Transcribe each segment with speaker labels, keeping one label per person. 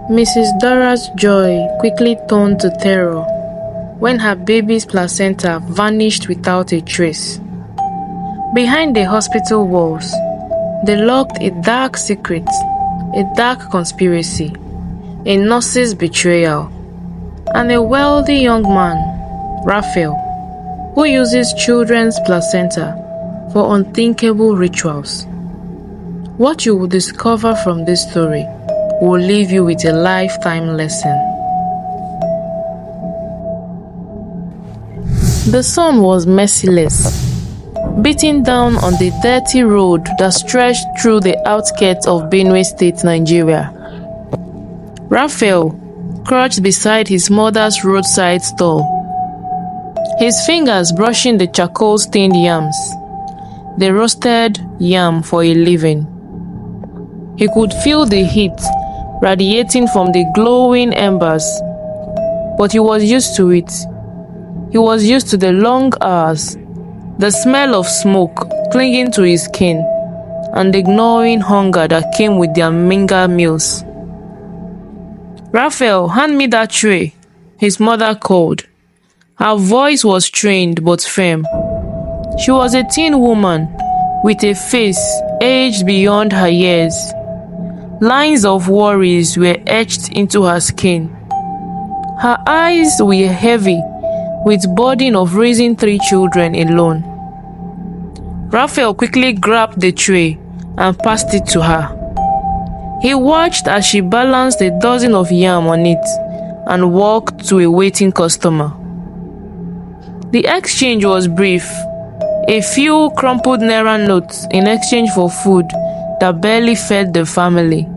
Speaker 1: Mrs. Dora's joy quickly turned to terror when her baby's placenta vanished without a trace. Behind the hospital walls, they locked a dark secret, a dark conspiracy, a nurse's betrayal, and a wealthy young man, Raphael, who uses children's placenta for unthinkable rituals. What you will discover from this story will leave you with a lifetime lesson. The sun was merciless, beating down on the dirty road that stretched through the outskirts of Benue State, Nigeria. Raphael crouched beside his mother's roadside stall, his fingers brushing the charcoal-stained yams, the roasted yam for a living. He could feel the heat radiating from the glowing embers, but he was used to it. He was used to the long hours, the smell of smoke clinging to his skin, and the gnawing hunger that came with their mingled meals. "Raphael, hand me that tray," his mother called. Her voice was trained but firm. She was a teen woman with a face aged beyond her years. Lines of worries were etched into her skin. Her eyes were heavy with burden of raising 3 children alone. Raphael quickly grabbed the tray and passed it to her. He watched as she balanced a dozen of yam on it and walked to a waiting customer. The exchange was brief, a few crumpled naira notes in exchange for food that barely fed the family.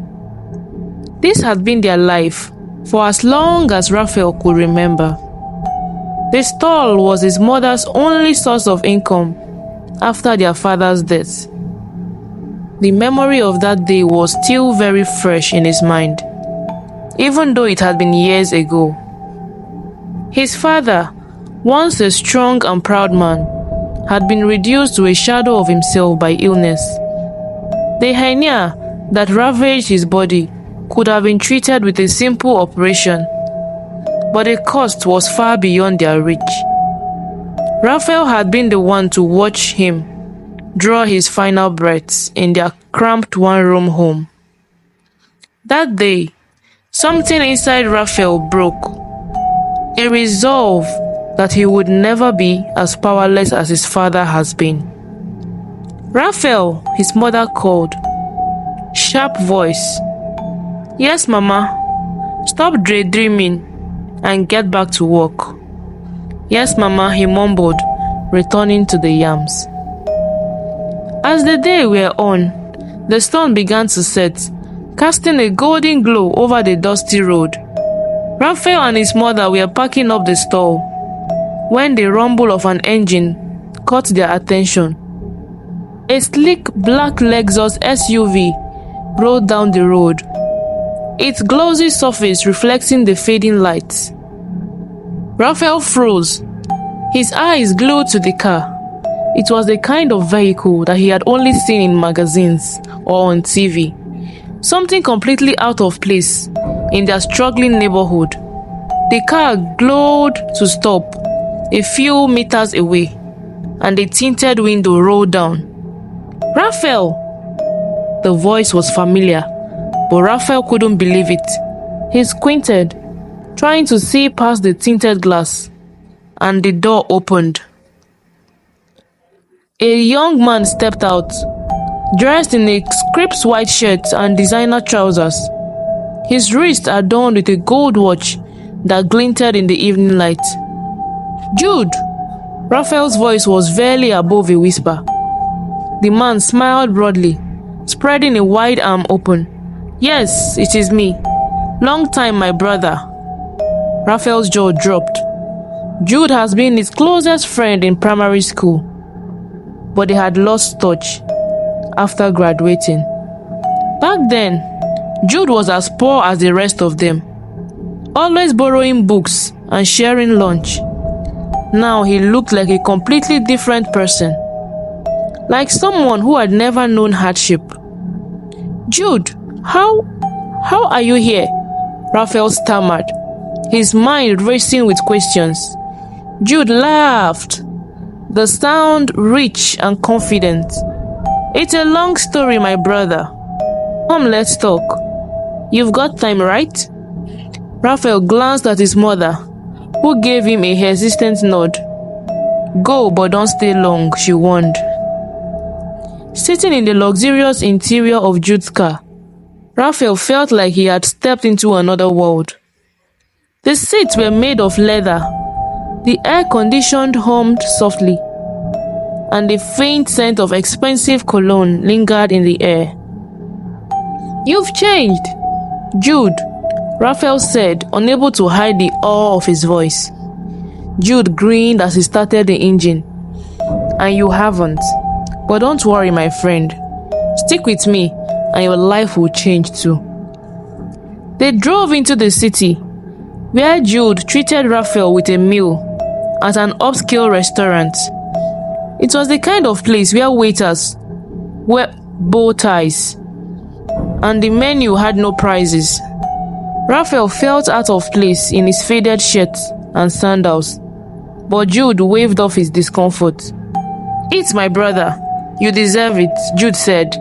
Speaker 1: This had been their life for as long as Raphael could remember. The stall was his mother's only source of income after their father's death. The memory of that day was still very fresh in his mind, even though it had been years ago. His father, once a strong and proud man, had been reduced to a shadow of himself by illness. The hernia that ravaged his body could have been treated with a simple operation, but the cost was far beyond their reach. Raphael had been the one to watch him draw his final breaths in their cramped one-room home. That day, something inside Raphael broke, a resolve that he would never be as powerless as his father has been. "Raphael," his mother called. Sharp voice. "Yes, Mama. Stop daydreaming and get back to work." "Yes, Mama," he mumbled, returning to the yams. As the day wore on, the sun began to set, casting a golden glow over the dusty road. Raphael and his mother were packing up the stall when the rumble of an engine caught their attention. A sleek black Lexus SUV rolled down the road, its glossy surface reflecting the fading lights. Raphael froze, his eyes glued to the car. It was the kind of vehicle that he had only seen in magazines or on TV. Something completely out of place in their struggling neighborhood. The car glowed to stop a few meters away, and the tinted window rolled down. "Raphael!" The voice was familiar, but Raphael couldn't believe it. He squinted, trying to see past the tinted glass, and the door opened. A young man stepped out, dressed in a crisp white shirt and designer trousers, his wrist adorned with a gold watch that glinted in the evening light. "Jude!" Raphael's voice was barely above a whisper. The man smiled broadly, spreading a wide arm open. "Yes, it is me. Long time, my brother." Raphael's jaw dropped. Jude has been his closest friend in primary school, but they had lost touch after graduating. Back then, Jude was as poor as the rest of them, always borrowing books and sharing lunch. Now he looked like a completely different person, like someone who had never known hardship. "Jude, how are you here?" Raphael stammered, his mind racing with questions. Jude laughed, the sound rich and confident. "It's a long story, my brother. Come, let's talk. You've got time, right?" Raphael glanced at his mother, who gave him a hesitant nod. "Go, but don't stay long," she warned. Sitting in the luxurious interior of Jude's car, Raphael felt like he had stepped into another world. The seats were made of leather, the air-conditioned hummed softly, and the faint scent of expensive cologne lingered in the air. "You've changed, Jude," Raphael said, unable to hide the awe of his voice. Jude grinned as he started the engine. "And you haven't. But don't worry, my friend. Stick with me, and your life will change too." They drove into the city, where Jude treated Raphael with a meal at an upscale restaurant. It was the kind of place where waiters wear bow ties, and the menu had no prizes. Raphael felt out of place in his faded shirt and sandals, but Jude waved off his discomfort. "Eat, my brother. You deserve it," Jude said,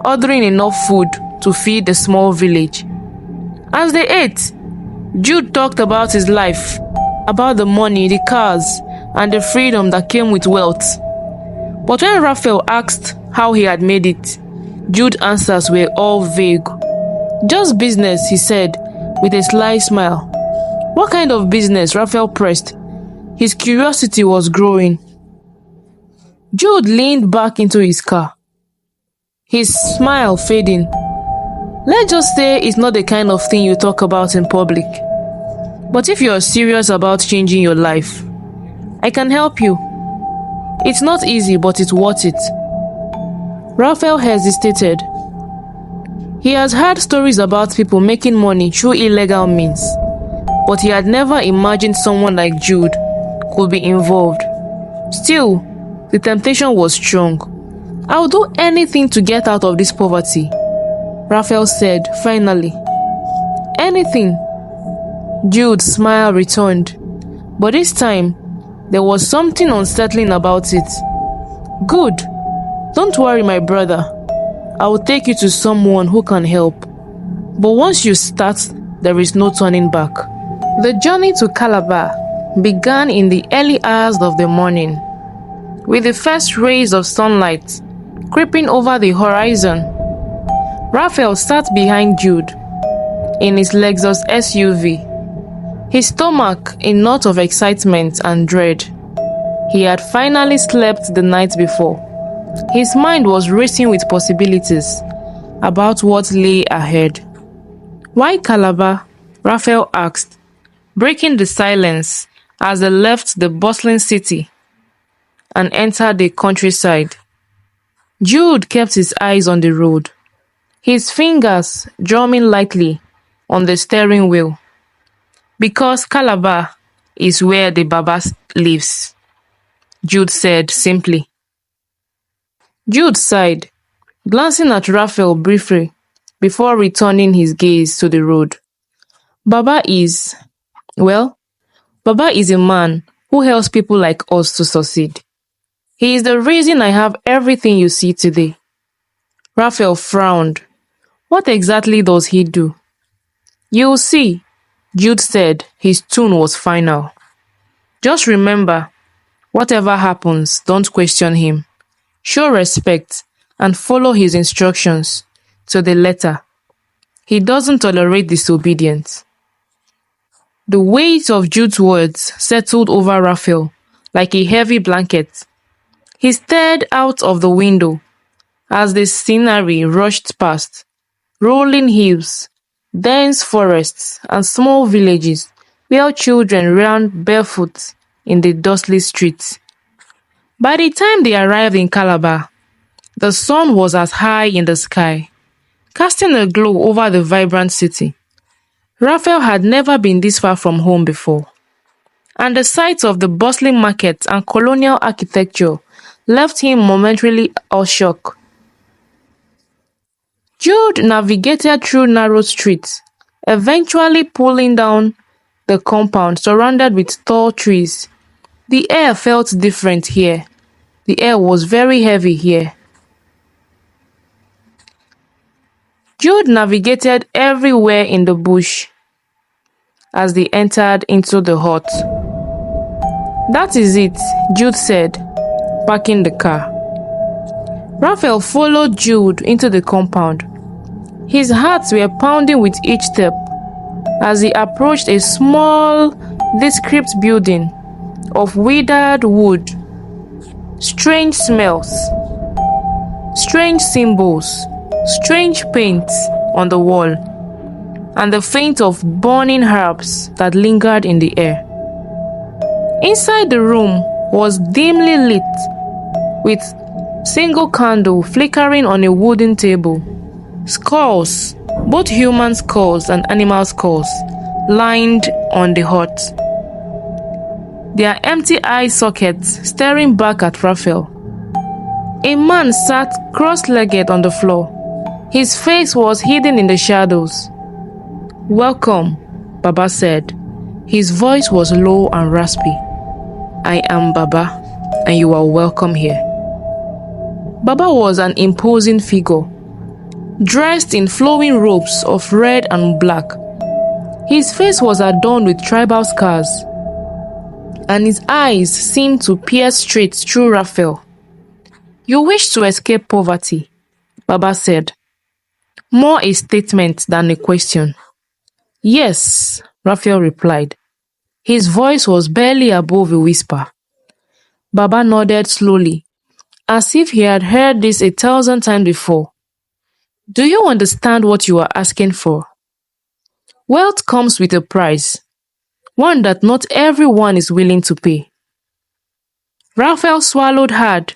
Speaker 1: ordering enough food to feed the small village. As they ate, Jude talked about his life, about the money, the cars, and the freedom that came with wealth. But when Raphael asked how he had made it, Jude's answers were all vague. "Just business," he said, with a sly smile. "What kind of business?" Raphael pressed. His curiosity was growing. Jude leaned back into his car, his smile fading. "Let's just say it's not the kind of thing you talk about in public. But if you're serious about changing your life, I can help you. It's not easy, but it's worth it." Raphael hesitated. He has heard stories about people making money through illegal means, but he had never imagined someone like Jude could be involved. Still, the temptation was strong. "I'll do anything to get out of this poverty," Raphael said finally. "Anything?" Jude's smile returned, but this time there was something unsettling about it. "Good. Don't worry, my brother. I will take you to someone who can help. But once you start, there is no turning back." The journey to Calabar began in the early hours of the morning, with the first rays of sunlight creeping over the horizon. Raphael sat behind Jude in his Lexus SUV, his stomach a knot of excitement and dread. He had finally slept the night before. His mind was racing with possibilities about what lay ahead. "Why Calabar?" Raphael asked, breaking the silence as they left the bustling city and entered the countryside. Jude kept his eyes on the road, his fingers drumming lightly on the steering wheel. "Because Calabar is where the Baba lives," Jude said simply. Jude sighed, glancing at Raphael briefly before returning his gaze to the road. Baba is, well, Baba is a man who helps people like us to succeed. He is the reason I have everything you see today." Raphael frowned. "What exactly does he do?" "You'll see," Jude said. His tone was final. "Just remember, whatever happens, don't question him. Show respect and follow his instructions to the letter. He doesn't tolerate disobedience." The weight of Jude's words settled over Raphael like a heavy blanket. He stared out of the window as the scenery rushed past, rolling hills, dense forests, and small villages where children ran barefoot in the dusty streets. By the time they arrived in Calabar, the sun was as high in the sky, casting a glow over the vibrant city. Raphael had never been this far from home before, and the sight of the bustling markets and colonial architecture left him momentarily awestruck. Jude navigated through narrow streets, eventually pulling down the compound surrounded with tall trees. The air felt different here. The air was very heavy here. Jude navigated everywhere in the bush as they entered into the hut. "That is it," Jude said, parking the car. Raphael followed Jude into the compound. His hearts were pounding with each step as he approached a small, nondescript building of withered wood, strange smells, strange symbols, strange paint on the wall, and the faint of burning herbs that lingered in the air. Inside the room was dimly lit, with single candle flickering on a wooden table. Skulls, both human skulls and animal skulls, lined on the hut. Their empty eye sockets staring back at Raphael. A man sat cross-legged on the floor. His face was hidden in the shadows. "Welcome," Baba said. His voice was low and raspy. "I am Baba, and you are welcome here." Baba was an imposing figure, dressed in flowing robes of red and black. His face was adorned with tribal scars, and his eyes seemed to pierce straight through Raphael. "You wish to escape poverty," Baba said, more a statement than a question. "Yes," Raphael replied. His voice was barely above a whisper. Baba nodded slowly, as if he had heard this 1,000 times before. "Do you understand what you are asking for? Wealth comes with a price, one that not everyone is willing to pay." Raphael swallowed hard,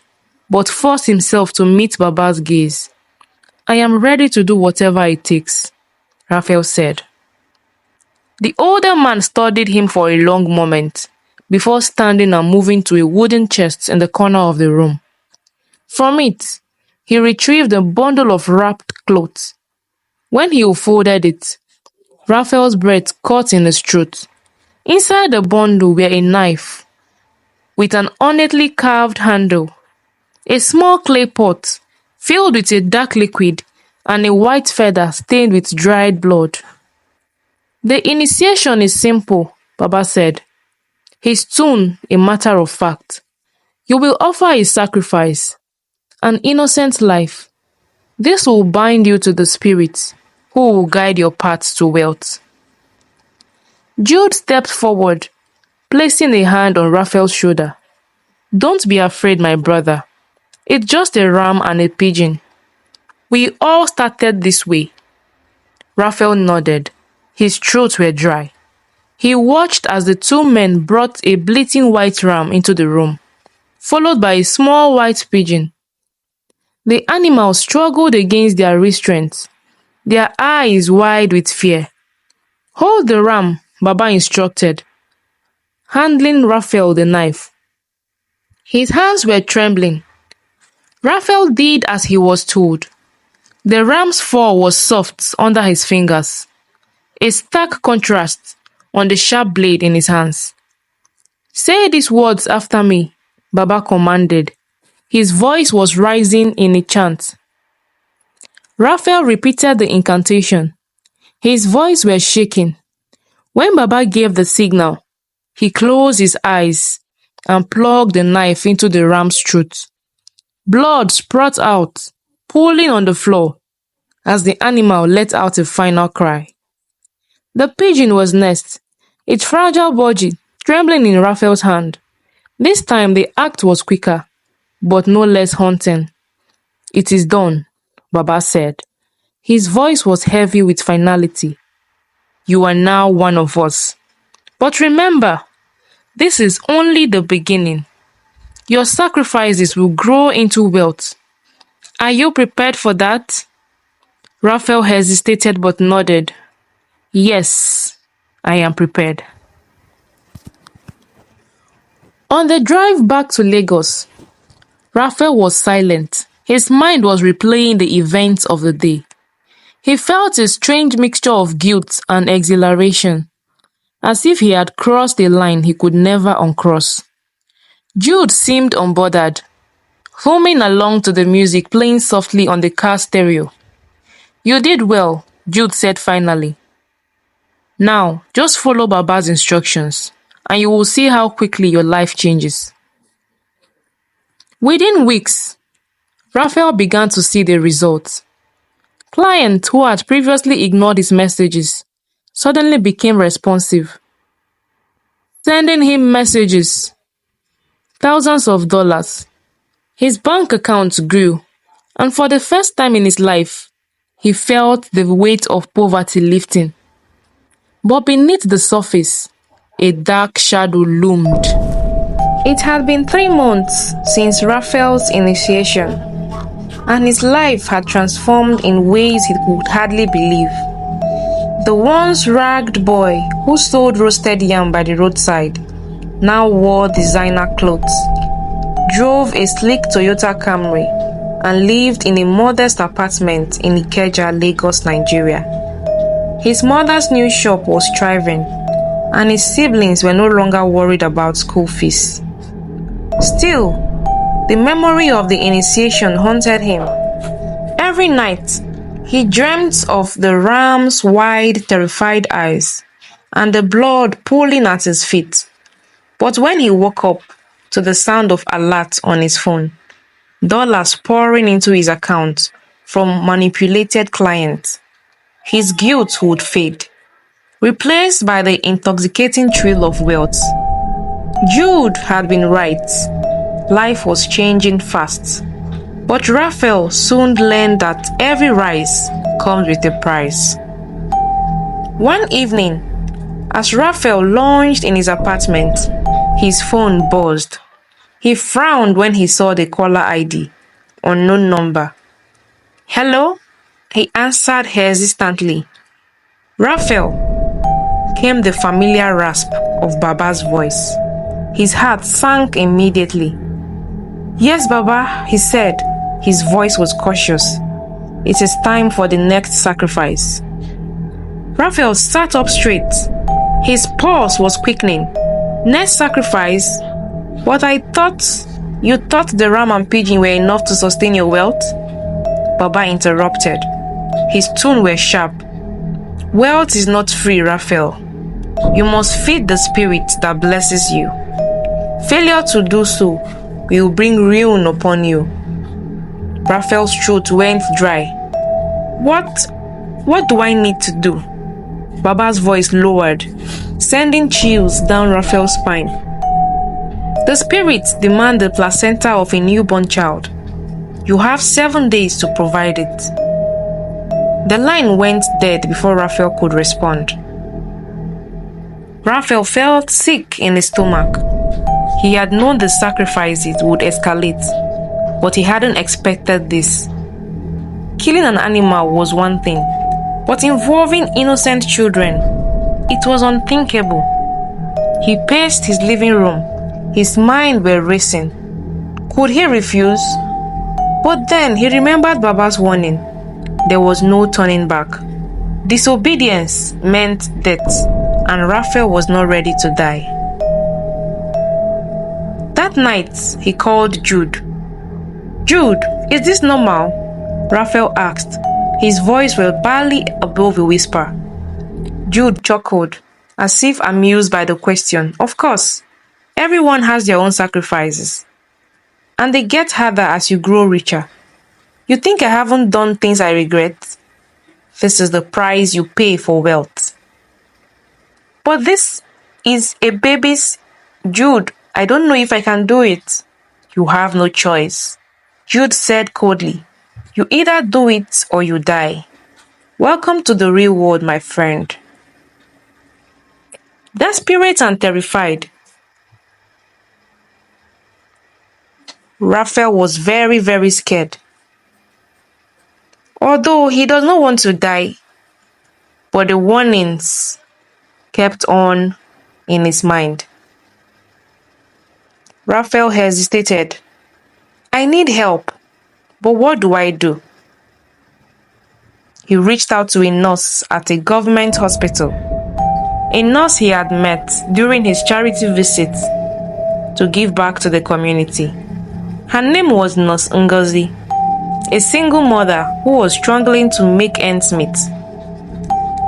Speaker 1: but forced himself to meet Baba's gaze. "I am ready to do whatever it takes," Raphael said. The older man studied him for a long moment, before standing and moving to a wooden chest in the corner of the room. From it, he retrieved a bundle of wrapped clothes. When he unfolded it, Raphael's breath caught in his throat. Inside the bundle were a knife with an ornately carved handle, a small clay pot filled with a dark liquid, and a white feather stained with dried blood. "The initiation is simple," Baba said, his tone a matter of fact. "You will offer a sacrifice, an innocent life. This will bind you to the spirit, who will guide your path to wealth." Jude stepped forward, placing a hand on Raphael's shoulder. "Don't be afraid, my brother. It's just a ram and a pigeon. We all started this way." Raphael nodded. His throat were dry. He watched as the two men brought a bleating white ram into the room, followed by a small white pigeon. The animals struggled against their restraint, their eyes wide with fear. "Hold the ram," Baba instructed, handling Raphael the knife. His hands were trembling. Raphael did as he was told. The ram's fur was soft under his fingers, a stark contrast on the sharp blade in his hands. "Say these words after me," Baba commanded. His voice was rising in a chant. Raphael repeated the incantation. His voice was shaking. When Baba gave the signal, he closed his eyes and plugged the knife into the ram's throat. Blood spurted out, pooling on the floor, as the animal let out a final cry. The pigeon was next, its fragile body trembling in Raphael's hand. This time the act was quicker, but no less haunting. "It is done," Baba said. His voice was heavy with finality. "You are now one of us. But remember, this is only the beginning. Your sacrifices will grow into wealth. Are you prepared for that?" Raphael hesitated but nodded. "Yes, I am prepared." On the drive back to Lagos, Raphael was silent. His mind was replaying the events of the day. He felt a strange mixture of guilt and exhilaration, as if he had crossed a line he could never uncross. Jude seemed unbothered, humming along to the music playing softly on the car stereo. "You did well," Jude said finally. "Now, just follow Baba's instructions, and you will see how quickly your life changes." Within weeks, Raphael began to see the results. Clients who had previously ignored his messages suddenly became responsive, sending him messages, thousands of dollars. His bank account grew, and for the first time in his life, he felt the weight of poverty lifting. But beneath the surface, a dark shadow loomed. It had been 3 months since Raphael's initiation, and his life had transformed in ways he could hardly believe. The once ragged boy who sold roasted yam by the roadside now wore designer clothes, drove a sleek Toyota Camry, and lived in a modest apartment in Ikeja, Lagos, Nigeria. His mother's new shop was thriving, and his siblings were no longer worried about school fees. Still, the memory of the initiation haunted him. Every night, he dreamt of the ram's wide, terrified eyes and the blood pooling at his feet. But when he woke up to the sound of alerts on his phone, dollars pouring into his account from manipulated clients, his guilt would fade, replaced by the intoxicating thrill of wealth. Jude had been right. Life was changing fast. But Raphael soon learned that every rise comes with a price. One evening, as Raphael lounged in his apartment, his phone buzzed. He frowned when he saw the caller ID, unknown number. "Hello?" he answered hesitantly. "Raphael," came the familiar rasp of Baba's voice. His heart sank immediately. "Yes, Baba," he said. His voice was cautious. "It is time for the next sacrifice." Raphael sat up straight. His pulse was quickening. "Next sacrifice? But I thought you thought the ram and pigeon were enough to sustain your wealth?" Baba interrupted. His tone was sharp. "Wealth is not free, Raphael. You must feed the spirit that blesses you. Failure to do so will bring ruin upon you." Raphael's throat went dry. What do I need to do?" Baba's voice lowered, sending chills down Raphael's spine. "The spirits demand the placenta of a newborn child. You have 7 days to provide it." The line went dead before Raphael could respond. Raphael felt sick in his stomach. He had known the sacrifices would escalate, but he hadn't expected this. Killing an animal was one thing, but involving innocent children, it was unthinkable. He paced his living room, his mind were racing. Could he refuse? But then he remembered Baba's warning. There was no turning back. Disobedience meant death, and Raphael was not ready to die. That night, he called Jude. "Jude, is this normal?" Raphael asked. His voice was barely above a whisper. Jude chuckled, as if amused by the question. "Of course, everyone has their own sacrifices, and they get harder as you grow richer. You think I haven't done things I regret? This is the price you pay for wealth." "But this is a baby's..." "Jude, I don't know if I can do it." "You have no choice," Jude said coldly. "You either do it or you die. Welcome to the real world, my friend." Desperate and terrified, Raphael was very, very scared. Although he does not want to die, but the warnings kept on in his mind. Raphael hesitated. "I need help, but what do I do?" he reached out to a nurse at a government hospital. A nurse he had met during his charity visit to give back to the community. Her name was Nurse Ngozi, a single mother who was struggling to make ends meet.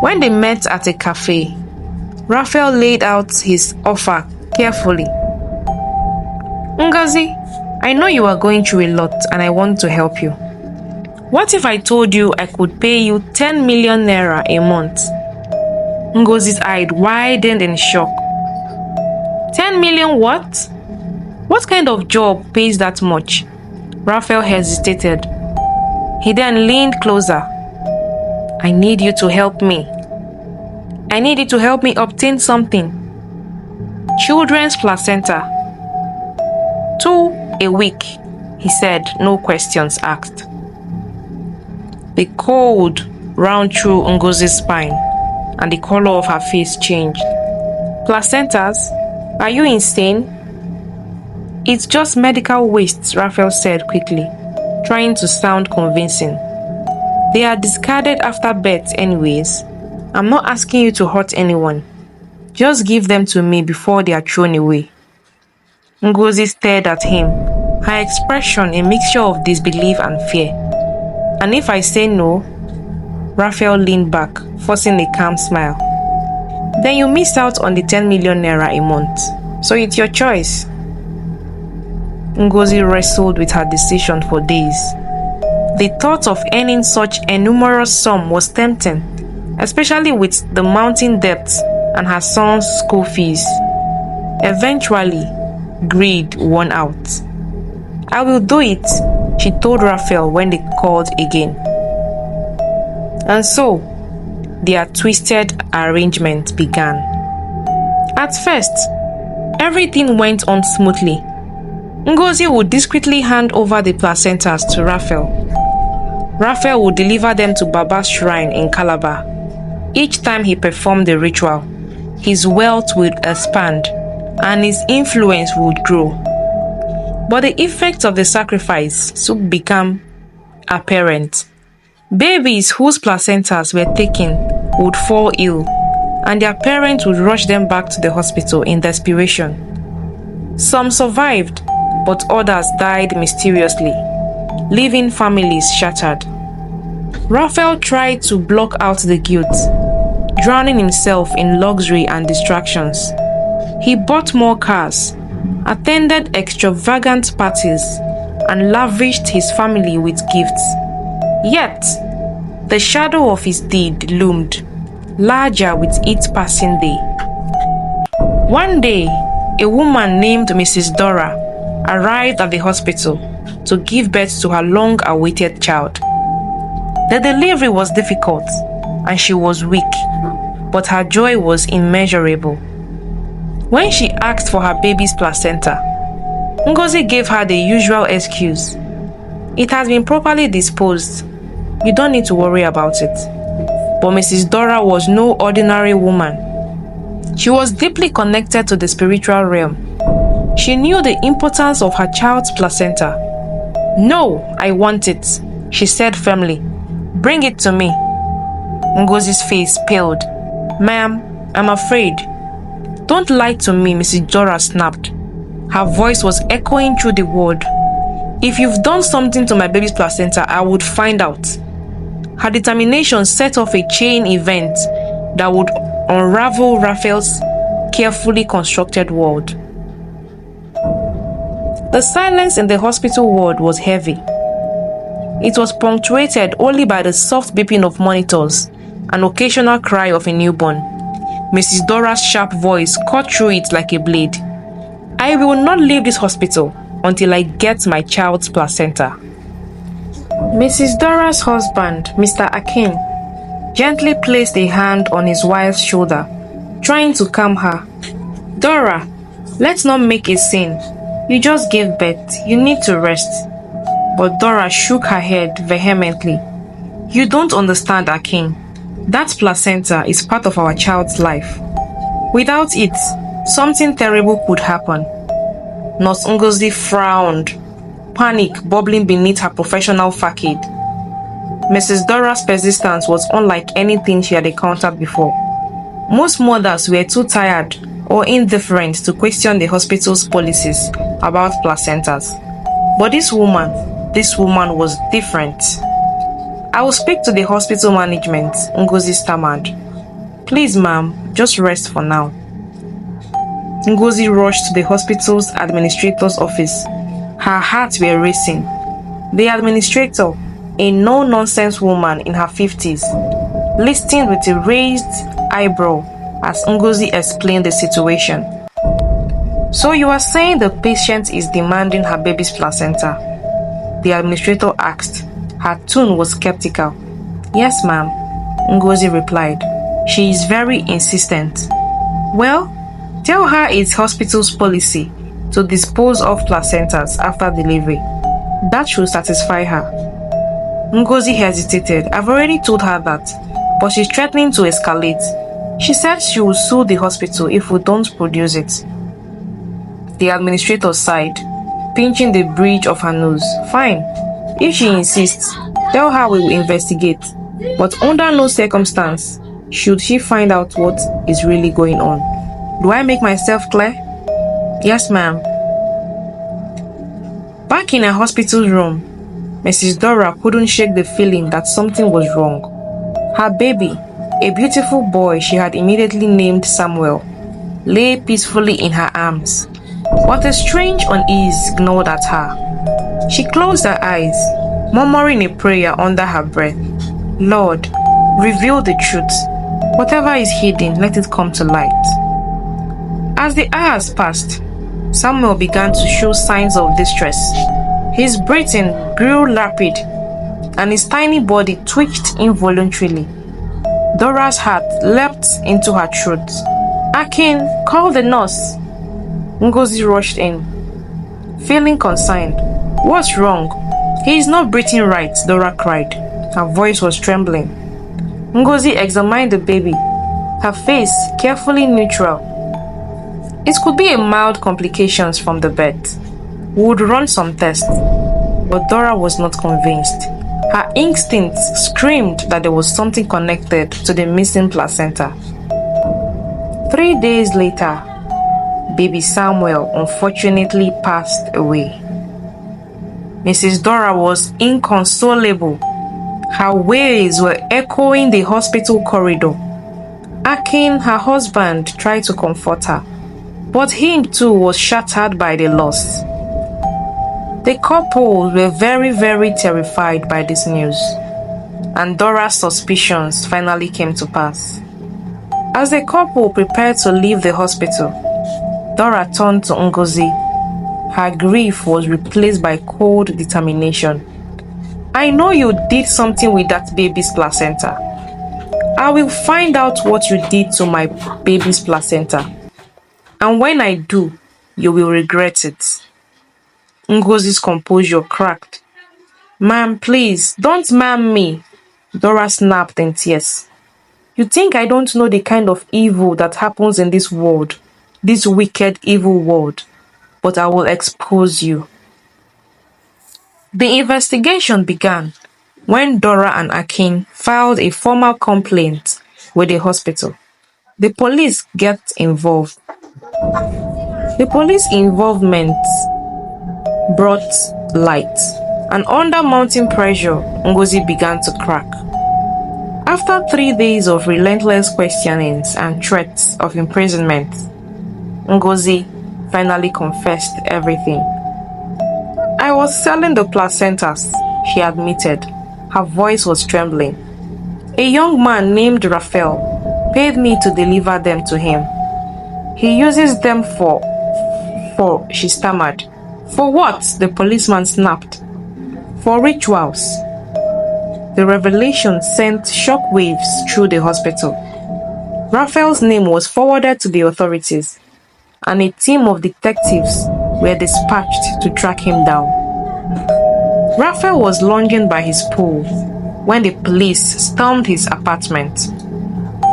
Speaker 1: When they met at a cafe, Raphael laid out his offer carefully. Ngozi, I know you are going through a lot and I want to help you. What if I told you I could pay you 10 million naira a month? Ngozi's eyes widened in shock. 10 million what? What kind of job pays that much? Raphael hesitated. He then leaned closer. I need you to help me. I need you to help me obtain something. Children's placenta. 2 a week, he said, no questions asked. The cold ran through Ngozi's spine, and the color of her face changed. Placentas? Are you insane? It's just medical waste, Raphael said quickly, trying to sound convincing. They are discarded after birth anyways. I'm not asking you to hurt anyone. Just give them to me before they are thrown away. Ngozi stared at him, her expression a mixture of disbelief and fear. And if I say no? Raphael leaned back, forcing a calm smile. Then you miss out on the 10 million naira a month. So it's your choice. Ngozi wrestled with her decision for days. The thought of earning such a numerous sum was tempting, especially with the mounting debts and her son's school fees. Eventually, greed won out. I will do it, she told Raphael when they called again. And so, their twisted arrangement began. At first, everything went on smoothly. Ngozi would discreetly hand over the placentas to Raphael. Raphael would deliver them to Baba's shrine in Calabar. Each time he performed the ritual, his wealth would expand and his influence would grow. But the effects of the sacrifice soon became apparent. Babies whose placentas were taken would fall ill, and their parents would rush them back to the hospital in desperation. Some survived, but others died mysteriously, leaving families shattered. Raphael tried to block out the guilt, drowning himself in luxury and distractions. He bought more cars, attended extravagant parties, and lavished his family with gifts. Yet, the shadow of his deed loomed, larger with each passing day. One day, a woman named Mrs. Dora arrived at the hospital to give birth to her long-awaited child. The delivery was difficult, and she was weak, but her joy was immeasurable. When she asked for her baby's placenta, Ngozi gave her the usual excuse. It has been properly disposed. You don't need to worry about it. But Mrs. Dora was no ordinary woman. She was deeply connected to the spiritual realm. She knew the importance of her child's placenta. No, I want it, she said firmly. Bring it to me. Ngozi's face paled. Ma'am, I'm afraid. Don't lie to me, Mrs. Dora snapped. Her voice was echoing through the ward. If you've done something to my baby's placenta, I would find out. Her determination set off a chain event that would unravel Raphael's carefully constructed world. The silence in the hospital ward was heavy. It was punctuated only by the soft beeping of monitors, an occasional cry of a newborn. Mrs. Dora's sharp voice cut through it like a blade. I will not leave this hospital until I get my child's placenta. Mrs. Dora's husband, Mr. Akin, gently placed a hand on his wife's shoulder, trying to calm her. Dora, let's not make a scene. You just gave birth. You need to rest. But Dora shook her head vehemently. You don't understand, Akin. That placenta is part of our child's life. Without it, something terrible could happen. Nurse Ngozi frowned, panic bubbling beneath her professional facade. Mrs. Dora's persistence was unlike anything she had encountered before. Most mothers were too tired or indifferent to question the hospital's policies about placentas. But this woman was different. "I will speak to the hospital management," Ngozi stammered. "Please, ma'am, just rest for now." Ngozi rushed to the hospital's administrator's office. Her heart were racing. The administrator, a no-nonsense woman in her 50s, listened with a raised eyebrow as Ngozi explained the situation. "So you are saying the patient is demanding her baby's placenta?" the administrator asked. Her tone was skeptical. "Yes, ma'am," Ngozi replied. "She is very insistent." "Well, tell her it's hospital's policy to dispose of placentas after delivery. That should satisfy her." Ngozi hesitated. "I've already told her that, but she's threatening to escalate. She said she will sue the hospital if we don't produce it." The administrator sighed, pinching the bridge of her nose. "Fine. If she insists, tell her we will investigate. But under no circumstance should she find out what is really going on. Do I make myself clear?" "Yes, ma'am." Back in her hospital room, Mrs. Dora couldn't shake the feeling that something was wrong. Her baby, a beautiful boy she had immediately named Samuel, lay peacefully in her arms. But a strange unease gnawed at her. She closed her eyes, murmuring a prayer under her breath. "Lord, reveal the truth. Whatever is hidden, let it come to light." As the hours passed, Samuel began to show signs of distress. His breathing grew rapid, and his tiny body twitched involuntarily. Dora's heart leapt into her throat. "Akin, call the nurse." Ngozi rushed in, feeling concerned. "What's wrong?" "He is not breathing right," Dora cried. Her voice was trembling. Ngozi examined the baby, her face carefully neutral. "It could be a mild complications from the birth. We would run some tests." But Dora was not convinced. Her instincts screamed that there was something connected to the missing placenta. 3 days later, baby Samuel unfortunately passed away. Mrs. Dora was inconsolable. Her wails were echoing the hospital corridor. Akin, her husband, tried to comfort her, but he too was shattered by the loss. The couple were very, very terrified by this news, and Dora's suspicions finally came to pass. As the couple prepared to leave the hospital, Dora turned to Ngozi. Her grief was replaced by cold determination. "I know you did something with that baby's placenta. I will find out what you did to my baby's placenta. And when I do, you will regret it." Ngozi's composure cracked. "Ma'am, please, don't ma'am me," Dora snapped in tears. "You think I don't know the kind of evil that happens in this world, this wicked, evil world? But I will expose you." The investigation began when Dora and Akin filed a formal complaint with the hospital. The police get involved. The police involvement brought light, and under mounting pressure, Ngozi began to crack. After 3 days of relentless questionings and threats of imprisonment, Ngozi finally confessed everything. "I was selling the placentas," she admitted. Her voice was trembling. "A young man named Raphael paid me to deliver them to him. He uses them for, she stammered. "For what?" the policeman snapped. "For rituals." The revelation sent shockwaves through the hospital. Raphael's name was forwarded to the authorities, and a team of detectives were dispatched to track him down. Raphael was lounging by his pool when the police stormed his apartment.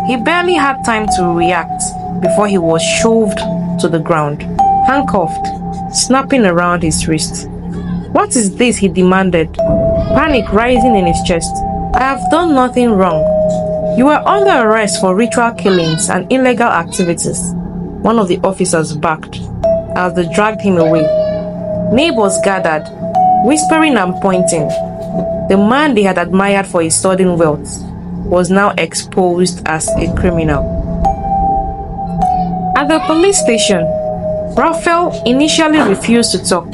Speaker 1: He barely had time to react before he was shoved to the ground, handcuffed, snapping around his wrist. "What is this?" he demanded, panic rising in his chest.
Speaker 2: I have done nothing wrong. You were under arrest for ritual killings and illegal activities. One of the officers barked as they dragged him away. Neighbors gathered, whispering and pointing. The man they had admired for his sudden wealth was now exposed as a criminal. At the police station, Raphael initially refused to talk,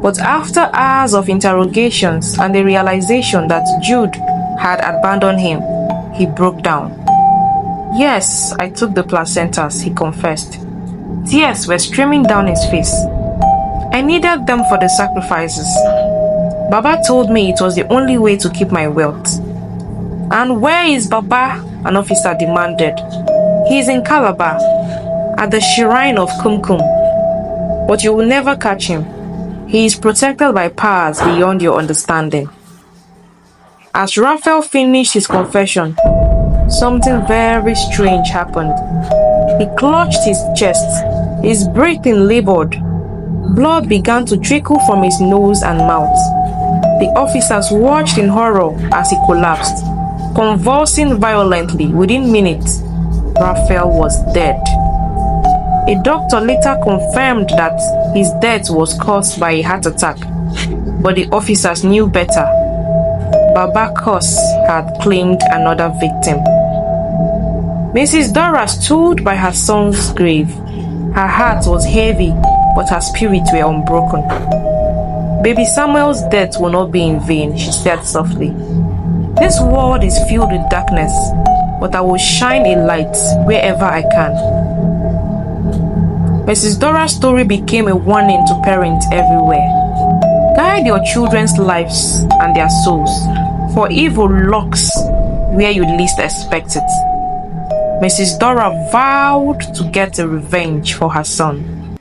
Speaker 2: but after hours of interrogations and the realization that Jude had abandoned him, he broke down. Yes, I took the placentas, he confessed. Tears were streaming down his face. I needed them for the sacrifices. Baba told me it was the only way to keep my wealth. And where is Baba? An officer demanded. He is in Calabar, at the shrine of Kumkum. But you will never catch him. He is protected by powers beyond your understanding. As Raphael finished his confession, something very strange happened. He clutched his chest, his breathing labored. Blood began to trickle from his nose and mouth. The officers watched in horror as he collapsed, convulsing violently. Within minutes, Raphael was dead. A doctor later confirmed that his death was caused by a heart attack, but the officers knew better. Baba Kos had claimed another victim. Mrs. Dora stood by her son's grave. Her heart was heavy, but her spirits were unbroken. Baby Samuel's death will not be in vain, she said softly. This world is filled with darkness, but I will shine a light wherever I can. Mrs. Dora's story became a warning to parents everywhere. Guide your children's lives and their souls, for evil lurks where you least expect it. Mrs. Dora vowed to get a revenge for her son.